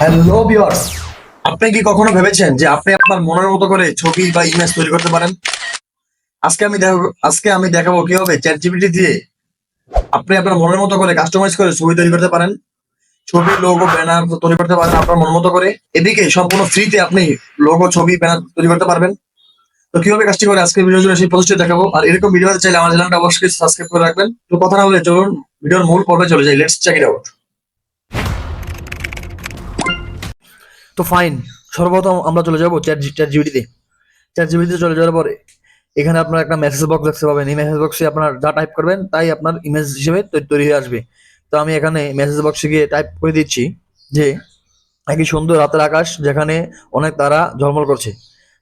Hello viewers, আপনি কি কখনো ভেবেছেন যে আপনি আপনার মনের মতো করে ছবি বা ইমেজ তৈরি করতে পারেন? আজকে আমি দেখাবো কিভাবে চ্যাটজিপিটি দিয়ে আপনি আপনার মনের মতো করে কাস্টমাইজ করে ছবি তৈরি করতে পারেন। ছবি, লোগো, ব্যানার তৈরি করতে পারেন আপনার মন মতো করে। এদিকে সম্পূর্ণ ফ্রিতে আপনি লোগো, ছবি, ব্যানার তৈরি করতে পারবেন। তো কিভাবে কাজটি করে আজকে ভিডিও জুড়ে সেই প্রসেসটি দেখাবো। আর এরকম ভিডিও পেতে চাইলে আমার চ্যানেলটা অবশ্যই সাবস্ক্রাইব করে রাখবেন। তো কথা না বলে চলুন ভিডিওর মূল পর্বে চলে যাই। Let's check it out. তো ফাইন, সর্বপ্রথম আমরা চলে যাবো চ্যাট জিপিটিতে। চ্যাট জিপিটিতে চলে যাওয়ার পরে এখানে আপনার একটা মেসেজ বক্স দেখতে পাবেন। এই মেসেজ বক্সে আপনার যা টাইপ করবেন তাই আপনার ইমেজ হিসেবে তৈরি হয়ে আসবে। তো আমি এখানে মেসেজ বক্সে গিয়ে টাইপ করে দিচ্ছি যে একই সুন্দর রাতের আকাশ যেখানে অনেক তারা ঝলমল করছে।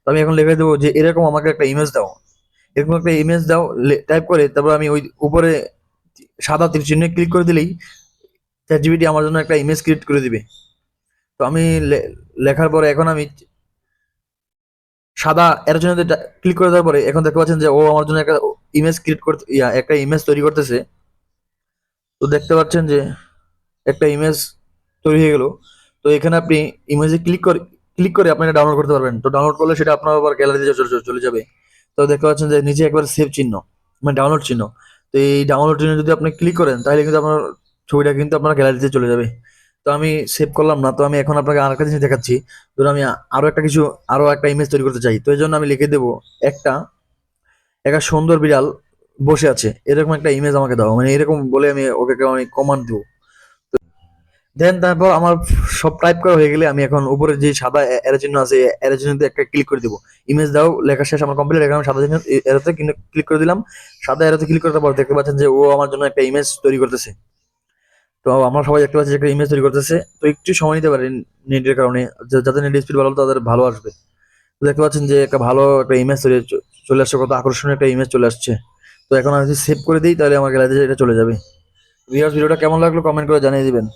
তো আমি এখন লিখে দেবো যে এরকম আমাকে একটা ইমেজ দাও, এরকম একটা ইমেজ দাও। টাইপ করে তারপর আমি ওই উপরে সাদা তীর চিহ্নে ক্লিক করে দিলেই চ্যাট জিপিটি আমার জন্য একটা ইমেজ ক্রিয়েট করে দিবে। তো আমি লেখার পরে এখন আমি সাদা এর জন্য ক্লিক করে দেওয়ার পরে এখন দেখতে পাচ্ছেন যে ও আমার জন্য একটা ইমেজ ক্রিয়েট করতে একটা ইমেজ তৈরি করতেছে। তো দেখতে পাচ্ছেন যে একটা ইমেজ তৈরি হয়ে গেল। তো এখানে আপনি ইমেজে ক্লিক করে আপনি এটা ডাউনলোড করতে পারবেন। তো ডাউনলোড করলে সেটা আপনার আবার গ্যালারিতে চলে যাবে। তো দেখতে পাচ্ছেন যে নিচে একবার সেভ চিহ্ন, মানে ডাউনলোড চিহ্ন। তো এই ডাউনলোড চিহ্ন যদি আপনি ক্লিক করেন তাহলে কিন্তু আপনার ছবিটা কিন্তু আপনার গ্যালারিতে চলে যাবে। তো আমি সেভ করলাম না, তো আমি এখন আপনাকে আরেকটা জিনিস দেখাচ্ছি। ধরুন আমি আরো একটা ইমেজ তৈরি করতে চাই, তো এই জন্য আমি লিখে দেবো একটা একটা সুন্দর বিড়াল বসে আছে, এরকম একটা ইমেজ আমাকে দাও, মানে এরকম বলে আমি ওকে আমি কমান্ড দেবো। দেন তারপর আমার সব টাইপ করা হয়ে গেলে আমি এখন উপরে যে সাদা এর চিহ্ন আছে, এর চিহ্নতে একটা ক্লিক করে দিব। ইমেজ দাও লেখা শেষ, আমার কমপ্লিট। এখন আমি সাদা চিহ্ন এরোতে ক্লিক করে দিলাম। সাদা এরোতে ক্লিক করার পর দেখতে পাচ্ছেন যে ও আমার জন্য একটা ইমেজ তৈরি করতেছে। তো আমরা সবাই দেখতে পাচ্ছি যে একটা ইমেজ তৈরি করতেছে। তো একটু সময় নিতে পারেন নেটের কারণে, যাদের নেট স্পিড ভালো তাদের ভালো আসবে। তো দেখতে পাচ্ছেন যে একটা ভালো একটা ইমেজ চলে আসছে, কত আকর্ষণীয় একটা ইমেজ চলে আসছে। তো এখন আমি যদি সেভ করে দিই তাহলে আমার গ্যালারিতে এটা চলে যাবে। ভিউয়ার্স, ভিডিওটা কেমন লাগলো কমেন্ট করে জানিয়ে দিবেন।